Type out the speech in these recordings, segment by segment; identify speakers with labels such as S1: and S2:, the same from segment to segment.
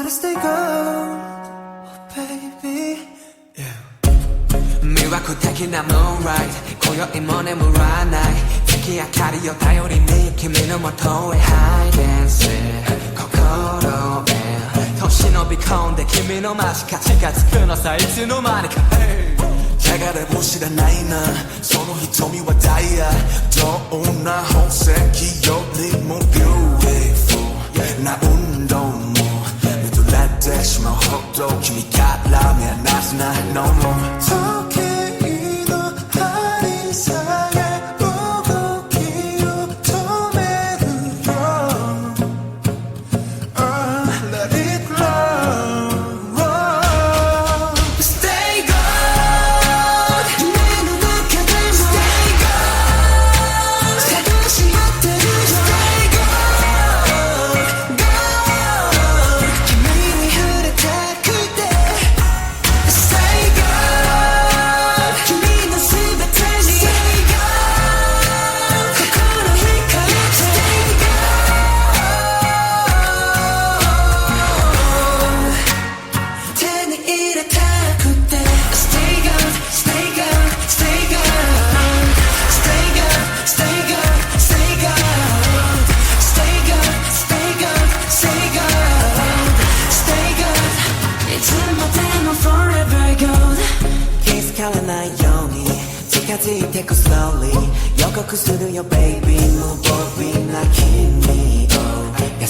S1: stay gold, oh baby.
S2: 魅惑的なムーンライト今宵も眠らない月明かりを頼りに君のもとへハイデンス心へと忍び込んで君の間近近づくのさいつの間にか
S3: 流れも知らないなその瞳はダイヤどんな宝石よりも beautiful な運動も見とれてしまうほど君から目離すな No more
S1: 時計の針さえ動きを止めるよ、Let it glow, Stay gold 夢の中でも Stay gold 探し合ってるよ Stay gold, gold 君に触れたくて Stay gold 君のすべてに Stay gold 心惹かれて Stay gold 手に入れたくて Stay gold, stay gold, stay gold Stay gold, stay gold, stay gold Stay gold, stay gold, stay gold Stay gold いつまでも forever gold
S2: 気づかれないように近づいてく slowly 予告するよ baby 無防備な君を優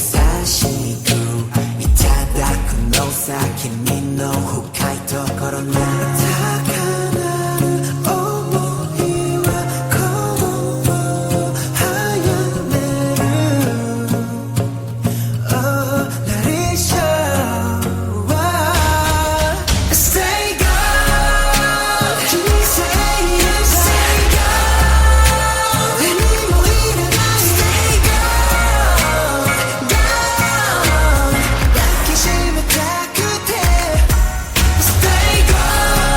S2: しくいただくのさ君の深いところなら
S1: 高鳴る想いは今後早める Oh, let it show Stay gold 君さえいれば Stay gold 何もいらない Stay gold, gold 抱きしめたくて Stay gold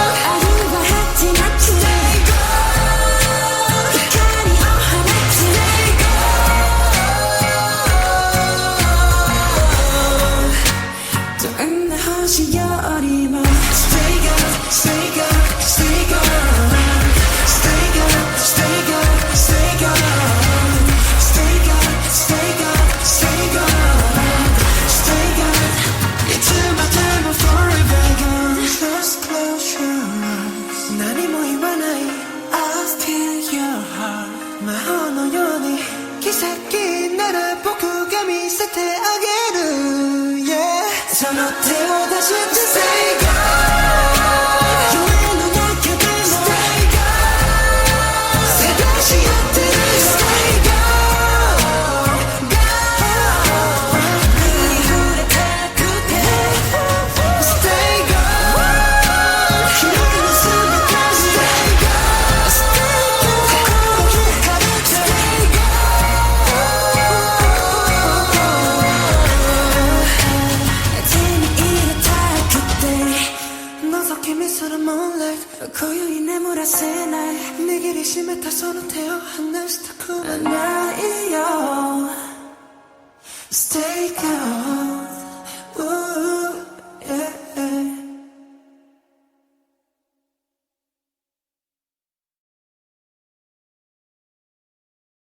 S1: あるは始まって Stay gold 光を放つ Stay gold どんな星よりも Stay gold, stay gold, stay gold Stay gold, stay gold, stay gold Stay gold, stay gold, stay gold Stay gold いつまでも forever gold Just close your eyes 何も言わない I'll steal your heart 魔法のように奇跡なら僕が見せてあげる Yeah その手を出して Stay gold 夢の中でも Stay gold 探し合ってるよ Stay gold, gold 目に触れたくて Stay gold 君のすべてに Stay gold, stay gold 心惹かれて Stay gold 手に入れたくて覗き見する moonlight 今宵眠らせない握りしめたその手を離したくはないよ Stay gold, ooh